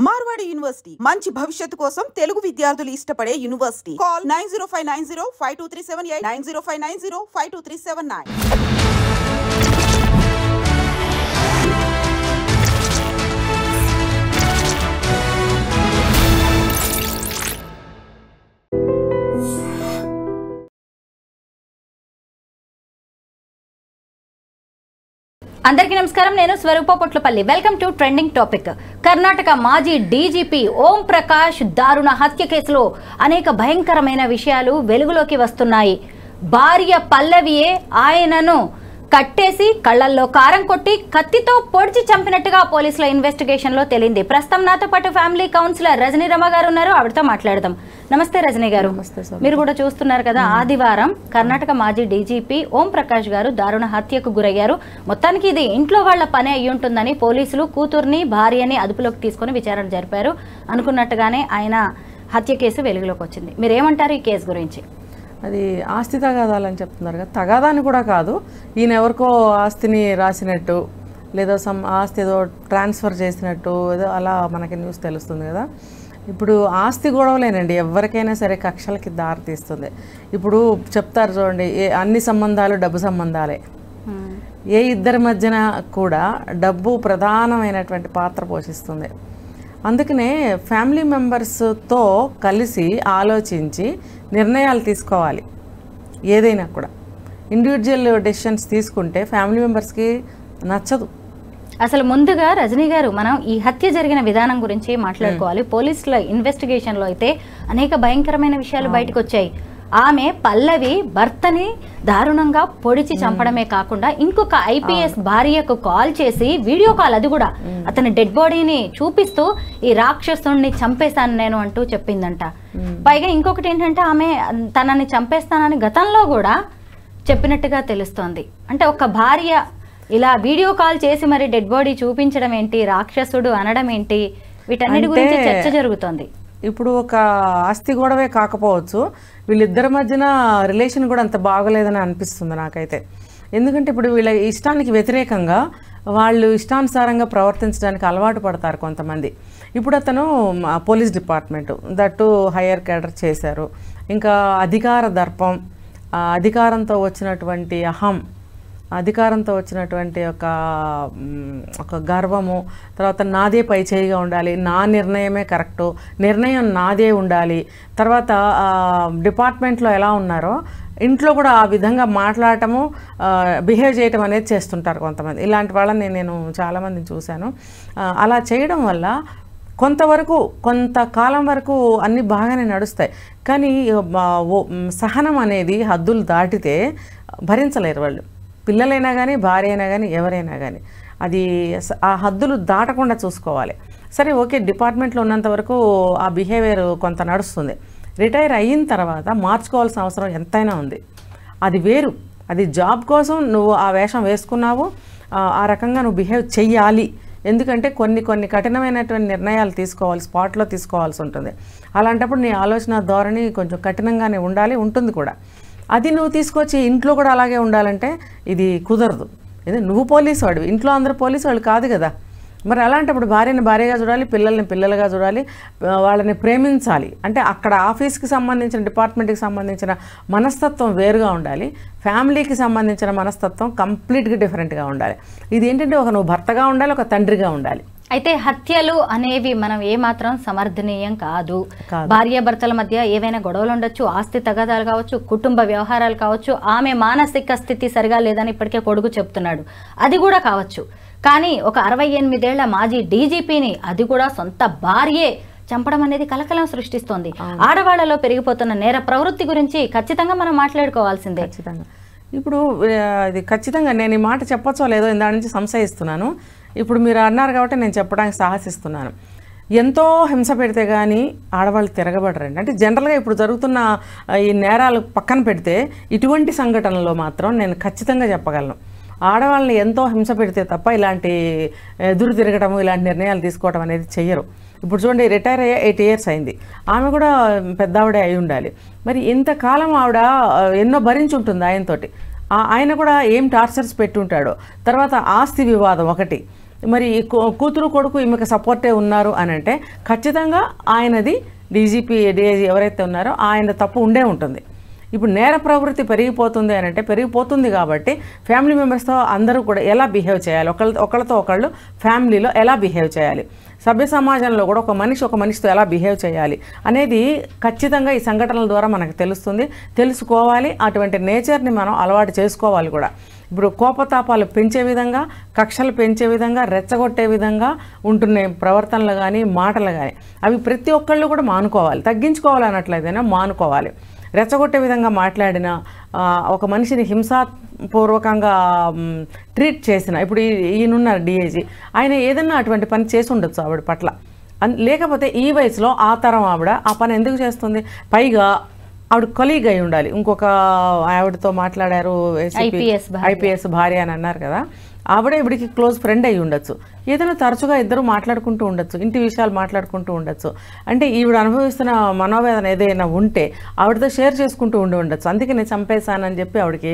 Marwadi university మంచి భవిష్యత్తు కోసం తెలుగు విద్యార్థులు ఇష్టపడే యూనివర్సిటీ. కాల్ 9059052378 9059052379. అందరికీ నమస్కారం. నేను Swarupa Potlapalli. Welcome to trending topic. Karnataka మాజీ డీజీపీ ఓం ప్రకాష్ దారుణ హత్య కేసులో అనేక భయంకరమైన విషయాలు వెలుగులోకి వస్తున్నాయి. భార్య పల్లవియే ఆయనను కట్టేసి కళ్లల్లో కారం కొట్టి కత్తితో పొడిచి చంపినట్టుగా పోలీసుల ఇన్వెస్టిగేషన్ లో తేలింది. ప్రస్తుతం నాతో పాటు ఫ్యామిలీ కౌన్సిలర్ రజనీ రమ గారు ఉన్నారు. ఆవిడతో మాట్లాడదాం. నమస్తే రజనీ గారు. మీరు కూడా చూస్తున్నారు కదా, ఆదివారం కర్ణాటక మాజీ డీజీపీ ఓం ప్రకాష్ గారు దారుణ హత్యకు గురయ్యారు. మొత్తానికి ఇది ఇంట్లో వాళ్ల పని అయ్యి ఉంటుందని పోలీసులు కూతుర్ని భార్యని అదుపులోకి తీసుకుని విచారణ జరిపారు. అనుకున్నట్టుగానే ఆయన హత్య కేసు వెలుగులోకి వచ్చింది. మీరేమంటారు ఈ కేసు గురించి? అది ఆస్తి తగాదాలని చెప్తున్నారు కదా, తగాదాన్ని కూడా కాదు, ఈయన ఎవరికో ఆస్తిని రాసినట్టు లేదా ఆస్తి ఏదో ట్రాన్స్ఫర్ చేసినట్టు ఏదో అలా మనకి న్యూస్ తెలుస్తుంది కదా. ఇప్పుడు ఆస్తి గొడవలేనండి ఎవరికైనా సరే కక్షలకి దారితీస్తుంది. ఇప్పుడు చెప్తారు చూడండి, అన్ని సంబంధాలు డబ్బు సంబంధాలే. ఏ ఇద్దరి మధ్యన కూడా డబ్బు ప్రధానమైనటువంటి పాత్ర పోషిస్తుంది. అందుకనే ఫ్యామిలీ మెంబర్స్తో కలిసి ఆలోచించి నిర్ణయాలు తీసుకోవాలి. ఏదైనా కూడా ఇండివిజువల్ డెసిషన్స్ తీసుకుంటే ఫ్యామిలీ మెంబర్స్కి నచ్చదు. అసలు ముందుగా రజనీ గారు, మనం ఈ హత్య జరిగిన విధానం గురించి మాట్లాడుకోవాలి. పోలీసుల ఇన్వెస్టిగేషన్లో అయితే అనేక భయంకరమైన విషయాలు బయటకు వచ్చాయి. ఆమె పల్లవి భర్తని దారుణంగా పొడిచి చంపడమే కాకుండా ఇంకొక ఐపీఎస్ భార్యకు కాల్ చేసి వీడియో కాల్, అది కూడా అతని డెడ్ బాడీని చూపిస్తూ ఈ రాక్షసుని చంపేశాను నేను అంటూ చెప్పిందంట. పైగా ఇంకొకటి ఏంటంటే, ఆమె తనని చంపేస్తానని గతంలో కూడా చెప్పినట్టుగా తెలుస్తోంది. అంటే ఒక భార్య ఇలా వీడియో కాల్ చేసి మరి డెడ్ బాడీ చూపించడం ఏంటి, రాక్షసుడు అనడం ఏంటి, వీటన్నిటి గురించి చర్చ జరుగుతోంది. ఇప్పుడు ఒక ఆస్తి గొడవే కాకపోవచ్చు, వీళ్ళిద్దరి మధ్యన రిలేషన్ కూడా అంత బాగోలేదని అనిపిస్తుంది నాకైతే. ఎందుకంటే ఇప్పుడు వీళ్ళ ఇష్టానికి వ్యతిరేకంగా వాళ్ళు ఇష్టానుసారంగా ప్రవర్తించడానికి అలవాటు పడతారు కొంతమంది. ఇప్పుడు అతను police department that higher cadre చేశారు. ఇంకా అధికార దర్పం, అధికారంతో వచ్చినటువంటి అహం, అధికారంతో వచ్చినటువంటి ఒక గర్వము, తర్వాత నాదే పై చేయిగా ఉండాలి, నా నిర్ణయమే కరెక్టు, నిర్ణయం నాదే ఉండాలి. తర్వాత డిపార్ట్మెంట్లో ఎలా ఉన్నారో ఇంట్లో కూడా ఆ విధంగా మాట్లాడటము, బిహేవ్ చేయటం అనేది చేస్తుంటారు కొంతమంది. ఇలాంటి వాళ్ళని నేను చాలామందిని చూశాను. అలా చేయడం వల్ల కొంతవరకు కొంతకాలం వరకు అన్నీ బాగానే నడుస్తాయి. కానీ సహనం అనేది హద్దులు దాటితే భరించలేరు వాళ్ళు. పిల్లలైనా కానీ, భార్య అయినా కానీ, ఎవరైనా కానీ అది ఆ హద్దులు దాటకుండా చూసుకోవాలి. సరే, ఓకే, డిపార్ట్మెంట్లో ఉన్నంత వరకు ఆ బిహేవియర్ కొంత నడుస్తుంది. రిటైర్ అయిన తర్వాత మార్చుకోవాల్సిన అవసరం ఎంతైనా ఉంది. అది వేరు, అది జాబ్ కోసం నువ్వు ఆ వేషం వేసుకున్నావు, ఆ రకంగా నువ్వు బిహేవ్ చెయ్యాలి. ఎందుకంటే కొన్ని కఠినమైనటువంటి నిర్ణయాలు తీసుకోవాలి, స్పాట్లో తీసుకోవాల్సి ఉంటుంది. అలాంటప్పుడు నీ ఆలోచన ధోరణి కొంచెం కఠినంగానే ఉంటుంది కూడా. అది నువ్వు తీసుకొచ్చి ఇంట్లో కూడా అలాగే ఉండాలంటే ఇది కుదరదు. ఇది నువ్వు పోలీసు వాడివి, ఇంట్లో అందరూ పోలీసు వాళ్ళు కాదు కదా. మరి అలాంటప్పుడు భార్యని భార్యగా చూడాలి, పిల్లల్ని పిల్లలుగా చూడాలి, వాళ్ళని ప్రేమించాలి. అంటే అక్కడ ఆఫీస్కి సంబంధించిన, డిపార్ట్మెంట్కి సంబంధించిన మనస్తత్వం వేరుగా ఉండాలి, ఫ్యామిలీకి సంబంధించిన మనస్తత్వం కంప్లీట్గా డిఫరెంట్గా ఉండాలి. ఇది ఏంటంటే నువ్వు భర్తగా ఉండాలి, ఒక తండ్రిగా ఉండాలి. అయితే హత్యలు అనేవి మనం ఏమాత్రం సమర్థనీయం కాదు. భార్యాభర్తల మధ్య ఏవైనా గొడవలు ఉండొచ్చు, ఆస్తి తగాదాలు కావచ్చు, కుటుంబ వ్యవహారాలు కావచ్చు, ఆమె మానసిక స్థితి సరిగా లేదని ఇప్పటికే కొడుకు చెప్తున్నాడు, అది కూడా కావచ్చు. కానీ ఒక 68 ఏళ్ల మాజీ డీజీపీని, అది కూడా సొంత భార్యే చంపడం అనేది కలకలం సృష్టిస్తోంది. ఆడవాళ్లలో పెరిగిపోతున్న నేర ప్రవృత్తి గురించి ఖచ్చితంగా మనం మాట్లాడుకోవాల్సిందే. ఖచ్చితంగా. ఇప్పుడు ఇది ఖచ్చితంగా నేను ఈ మాట చెప్పచ్చో లేదో దాని నుంచి సంశయిస్తున్నాను. ఇప్పుడు మీరు అన్నారు కాబట్టి నేను చెప్పడానికి సాహసిస్తున్నాను. ఎంతో హింస పెడితే కానీ ఆడవాళ్ళు తిరగబడరండి. అంటే జనరల్గా ఇప్పుడు జరుగుతున్న ఈ నేరాలు పక్కన పెడితే ఇటువంటి సంఘటనలో మాత్రం నేను ఖచ్చితంగా చెప్పగలను, ఆడవాళ్ళని ఎంతో హింస పెడితే తప్ప ఇలాంటి ఎదురు తిరగడము, ఇలాంటి నిర్ణయాలు తీసుకోవడం అనేది చెయ్యరు. ఇప్పుడు చూడండి, రిటైర్ అయ్యే 8 years అయింది. ఆమె కూడా పెద్దావిడే అయి ఉండాలి. మరి ఇంతకాలం ఆవిడ ఎన్నో భరించి ఉంటుంది ఆయనతోటి. ఆయన కూడా ఏం టార్చర్స్ పెట్టుంటాడో. తర్వాత ఆస్తి వివాదం ఒకటి, మరి కూతురు కొడుకు ఈమెకు సపోర్టే ఉన్నారు అని అంటే ఖచ్చితంగా ఆయనది డీజీపీ ఎవరైతే ఉన్నారో ఆయన తప్పు ఉండే ఉంటుంది. ఇప్పుడు నేర ప్రవృత్తి పెరిగిపోతుంది అని అంటే పెరిగిపోతుంది కాబట్టి ఫ్యామిలీ మెంబర్స్తో అందరూ కూడా ఎలా బిహేవ్ చేయాలి, ఒకళ్ళతో ఒకళ్ళు ఫ్యామిలీలో ఎలా బిహేవ్ చేయాలి, సభ్య సమాజంలో కూడా ఒక మనిషితో ఎలా బిహేవ్ చేయాలి అనేది ఖచ్చితంగా ఈ సంఘటనల ద్వారా మనకు తెలుసుకోవాలి. అటువంటి నేచర్ని మనం అలవాటు చేసుకోవాలి కూడా. ఇప్పుడు కోపతాపాలు పెంచే విధంగా, కక్షలు పెంచే విధంగా, రెచ్చగొట్టే విధంగా ఉంటున్నాయి ప్రవర్తనలు కానీ మాటలు కానీ. అవి ప్రతి ఒక్కళ్ళు కూడా మానుకోవాలి, తగ్గించుకోవాలి అన్నట్లయితేనే మానుకోవాలి. రెచ్చగొట్టే విధంగా మాట్లాడిన ఒక మనిషిని హింసాపూర్వకంగా ట్రీట్ చేసిన, ఇప్పుడు ఈయనున్నారు డిఐజీ, ఆయన ఏదన్నా అటువంటి పని చేసి ఉండొచ్చు ఆవిడ పట్ల. లేకపోతే ఈ వయసులో ఆ తరం ఆవిడ ఆ పని ఎందుకు చేస్తుంది? పైగా ఆవిడ కొలీగ్ అయి ఉండాలి. ఇంకొక ఆవిడతో మాట్లాడారు, ఐపీఎస్ భార్య అని అన్నారు కదా, ఆవిడ ఇవిడికి క్లోజ్ ఫ్రెండ్ అయి ఉండొచ్చు. ఏదైనా తరచుగా ఇద్దరు మాట్లాడుకుంటూ ఉండొచ్చు, ఇంటి విషయాలు మాట్లాడుకుంటూ ఉండొచ్చు. అంటే ఈవిడ అనుభవిస్తున్న మనోవేదన ఏదైనా ఉంటే ఆవిడతో షేర్ చేసుకుంటూ ఉండొచ్చు. అందుకే నేను చంపేశానని చెప్పి ఆవిడకి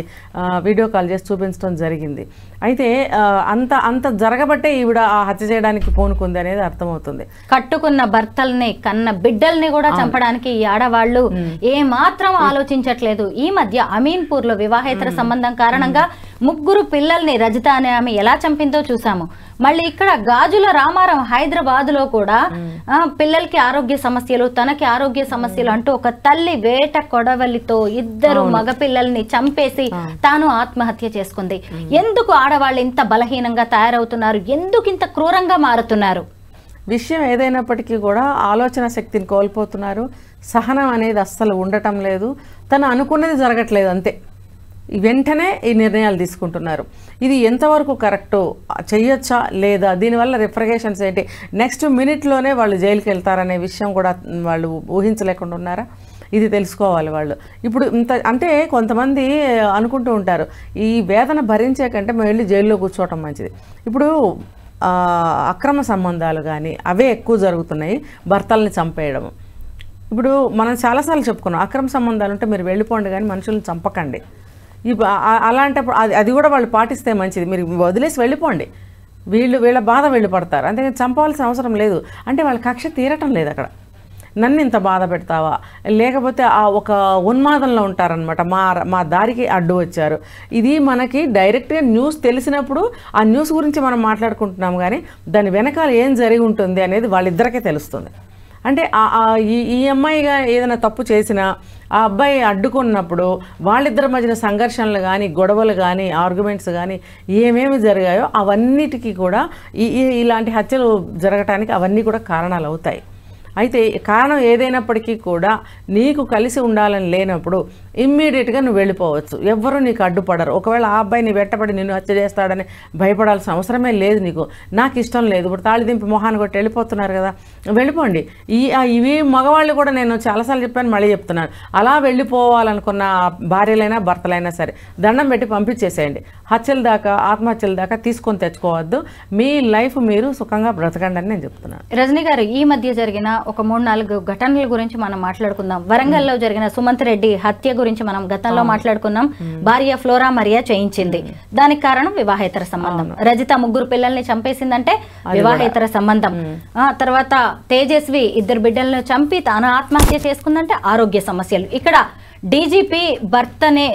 వీడియో కాల్ చేసి చూపించడం జరిగింది. అయితే అంత జరగబట్టే ఈవిడ ఆ హత్య చేయడానికి పూనుకుంది అనేది అర్థమవుతుంది. కట్టుకున్న భర్తల్ని కన్న బిడ్డల్ని కూడా చంపడానికి ఈ ఆడవాళ్ళు ఏ మాత్రం ఆలోచించట్లేదు. ఈ మధ్య అమీన్పూర్ లో వివాహేతర సంబంధం కారణంగా 3 పిల్లల్ని రజిత అనే ఆమె ఎలా చంపిందో చూసాము. మళ్ళీ ఇక్కడ గాజుల రామారం హైదరాబాద్ లో కూడా పిల్లలకి ఆరోగ్య సమస్యలు, తనకి ఆరోగ్య సమస్యలు అంటూ ఒక తల్లి వేట కొడవలితో 2 మగ పిల్లల్ని చంపేసి తాను ఆత్మహత్య చేసుకుంది. ఎందుకు ఆడవాళ్ళు ఇంత బలహీనంగా తయారవుతున్నారు? ఎందుకు ఇంత క్రూరంగా మారుతున్నారు? విషయం ఏదైనప్పటికీ కూడా ఆలోచన శక్తిని కోల్పోతున్నారు. సహనం అనేది అస్సలు ఉండటం లేదు. తను అనుకున్నది జరగట్లేదు, అంతే. వెంటనే ఈ నిర్ణయాలు తీసుకుంటున్నారు. ఇది ఎంతవరకు కరెక్టో, చెయ్యొచ్చా లేదా, దీనివల్ల రిఫ్రిగేషన్స్ ఏంటి, నెక్స్ట్ మినిట్లోనే వాళ్ళు జైలుకి వెళ్తారనే విషయం కూడా వాళ్ళు ఊహించలేకుండా ఉన్నారా? ఇది తెలుసుకోవాలి వాళ్ళు. ఇప్పుడు అంటే కొంతమంది అనుకుంటూ ఉంటారు, ఈ వేదన భరించే కంటే మేము వెళ్ళి జైల్లో కూర్చోవటం మంచిది. ఇప్పుడు అక్రమ సంబంధాలు కానీ అవే ఎక్కువ జరుగుతున్నాయి, భర్తల్ని చంపేయడం. ఇప్పుడు మనం చాలాసార్లు చెప్పుకున్నాం, అక్రమ సంబంధాలు ఉంటే మీరు వెళ్ళిపోండి కానీ మనుషులను చంపకండి. అలాంటప్పుడు అది కూడా వాళ్ళు పాటిస్తే మంచిది. మీరు వదిలేసి వెళ్ళిపోండి, వీళ్ళ బాధ వీళ్ళు పడతారు, అంతేగాని చంపవలసిన అవసరం లేదు. అంటే వాళ్ళ కక్ష తీరటం లేదు అక్కడ. నన్ను ఇంత బాధ పెడతావా, లేకపోతే ఆ ఒక ఉన్మాదంలో ఉంటారనమాట, మా దారికి అడ్డు వచ్చారు. ఇది మనకి డైరెక్ట్గా న్యూస్ తెలిసినప్పుడు ఆ న్యూస్ గురించి మనం మాట్లాడుకుంటున్నాం, కానీ దాని వెనకాల ఏం జరిగి ఉంటుంది అనేది వాళ్ళిద్దరికే తెలుస్తుంది. అంటే ఈ అమ్మాయిగా ఏదైనా తప్పు చేసినా ఆ అబ్బాయి అడ్డుకున్నప్పుడు వాళ్ళిద్దరి మధ్యన సంఘర్షణలు కానీ, గొడవలు కానీ, ఆర్గ్యుమెంట్స్ కానీ ఏమేమి జరిగాయో అవన్నిటికీ కూడా ఇలాంటి హత్యలు జరగటానికి అవన్నీ కూడా కారణాలు అవుతాయి. అయితే కారణం ఏదైనప్పటికీ కూడా నీకు కలిసి ఉండాలని లేనప్పుడు ఇమ్మీడియట్గా నువ్వు వెళ్ళిపోవచ్చు, ఎవ్వరూ నీకు అడ్డుపడరు. ఒకవేళ ఆ అబ్బాయిని వెంటబడి నిన్ను హత్య చేస్తాడని భయపడాల్సిన అవసరమే లేదు నీకు. నాకు ఇష్టం లేదు, ఇప్పుడు తాళి దింపి మొహాన్ని కొట్టి వెళ్ళిపోతున్నారు కదా, వెళ్ళిపోండి. ఇవి మగవాళ్ళు కూడా నేను చాలాసార్లు చెప్పాను, మళ్ళీ చెప్తున్నాను, అలా వెళ్ళిపోవాలనుకున్న భార్యలైనా భర్తలైనా సరే దండం పెట్టి పంపించేసేయండి. హత్యల దాకా, ఆత్మహత్యల దాకా తీసుకొని తెచ్చుకోవద్దు. మీ లైఫ్ మీరు సుఖంగా బ్రతకండి అని నేను చెప్తున్నాను. రజనీ గారు, ఈ మధ్య జరిగిన ఒక 3-4 ఘటనల గురించి మనం మాట్లాడుకుందాం. వరంగల్లో జరిగిన సుమంత్ రెడ్డి హత్య గురించి మనం గతంలో మాట్లాడుకున్నాం. భార్య ఫ్లోరా మరియా చేయించింది, దానికి కారణం వివాహేతర సంబంధం. రజిత 3 పిల్లల్ని చంపేసిందంటే వివాహేతర సంబంధం. తర్వాత తేజస్వి 2 బిడ్డలను చంపి తాను ఆత్మహత్య చేసుకుందంటే ఆరోగ్య సమస్యలు. ఇక్కడ డీజీపీ భర్తనే,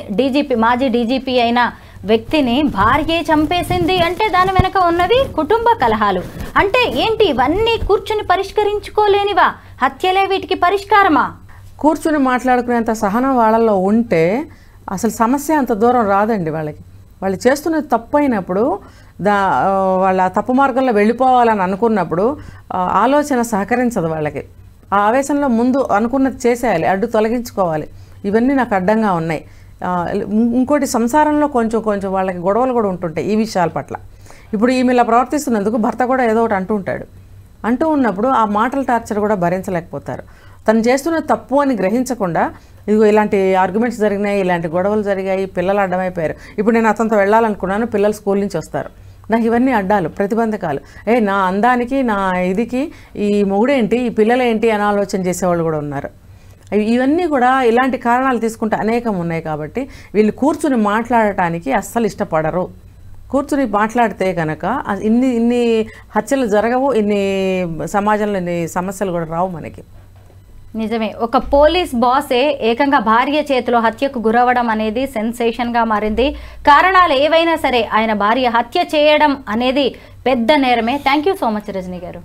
మాజీ డీజీపీ అయిన వ్యక్తిని భార్య చంపేసింది అంటే దాని వెనక ఉన్నది కుటుంబ కలహాలు. అంటే ఏంటి, ఇవన్నీ కూర్చుని పరిష్కరించుకోలేనివా? హత్యలే వీటికి పరిష్కారమా? కూర్చుని మాట్లాడుకునేంత సహనం వాళ్ళల్లో ఉంటే అసలు సమస్య అంత దూరం రాదండి. వాళ్ళు చేస్తున్నది తప్పు అయినప్పుడు, వాళ్ళ తప్పు మార్గంలో వెళ్ళిపోవాలని అనుకున్నప్పుడు ఆలోచన సహకరించదు వాళ్ళకి. ఆ ఆవేశంలో ముందు అనుకున్నది చేసేయాలి, అడ్డు తొలగించుకోవాలి. ఇవన్నీ నాకు అడ్డంగా ఉన్నాయి. ఇంకోటి, సంసారంలో కొంచెం వాళ్ళకి గొడవలు కూడా ఉంటుంటాయి ఈ విషయాల పట్ల. ఇప్పుడు ఈమె ఇలా ప్రవర్తిస్తున్నందుకు భర్త కూడా ఏదో ఒకటి అంటూ ఉన్నప్పుడు ఆ మాటల టార్చర్ కూడా భరించలేకపోతారు. తను చేస్తున్న తప్పు అని గ్రహించకుండా, ఇదిగో ఇలాంటి ఆర్గ్యుమెంట్స్ జరిగినాయి, ఇలాంటి గొడవలు జరిగాయి, పిల్లలు అడ్డమైపోయారు. ఇప్పుడు నేను అతనితో వెళ్ళాలనుకున్నాను, పిల్లలు స్కూల్ నుంచి వస్తారు, నాకు ఇవన్నీ అడ్డాలు, ప్రతిబంధకాలు. నా అందానికి, నా ఇదికి ఈ మొగుడేంటి, ఈ పిల్లలేంటి అని ఆలోచన చేసేవాళ్ళు కూడా ఉన్నారు. ఇవన్నీ కూడా ఇలాంటి కారణాలు తీసుకుంటే అనేకం ఉన్నాయి. కాబట్టి వీళ్ళు కూర్చుని మాట్లాడటానికి అస్సలు ఇష్టపడరు. కూర్చుని మాట్లాడితే కనుక ఇన్ని హత్యలు జరగవు, ఇన్ని సమాజంలో ఇన్ని సమస్యలు కూడా రావు మనకి. నిజమే. ఒక పోలీస్ బాసే ఏకంగా భార్య చేతిలో హత్యకు గురవడం అనేది సెన్సేషన్గా మారింది. కారణాలు ఏవైనా సరే ఆయన భార్య హత్య చేయడం అనేది పెద్ద నేరమే. Thank you so much Rajani గారు.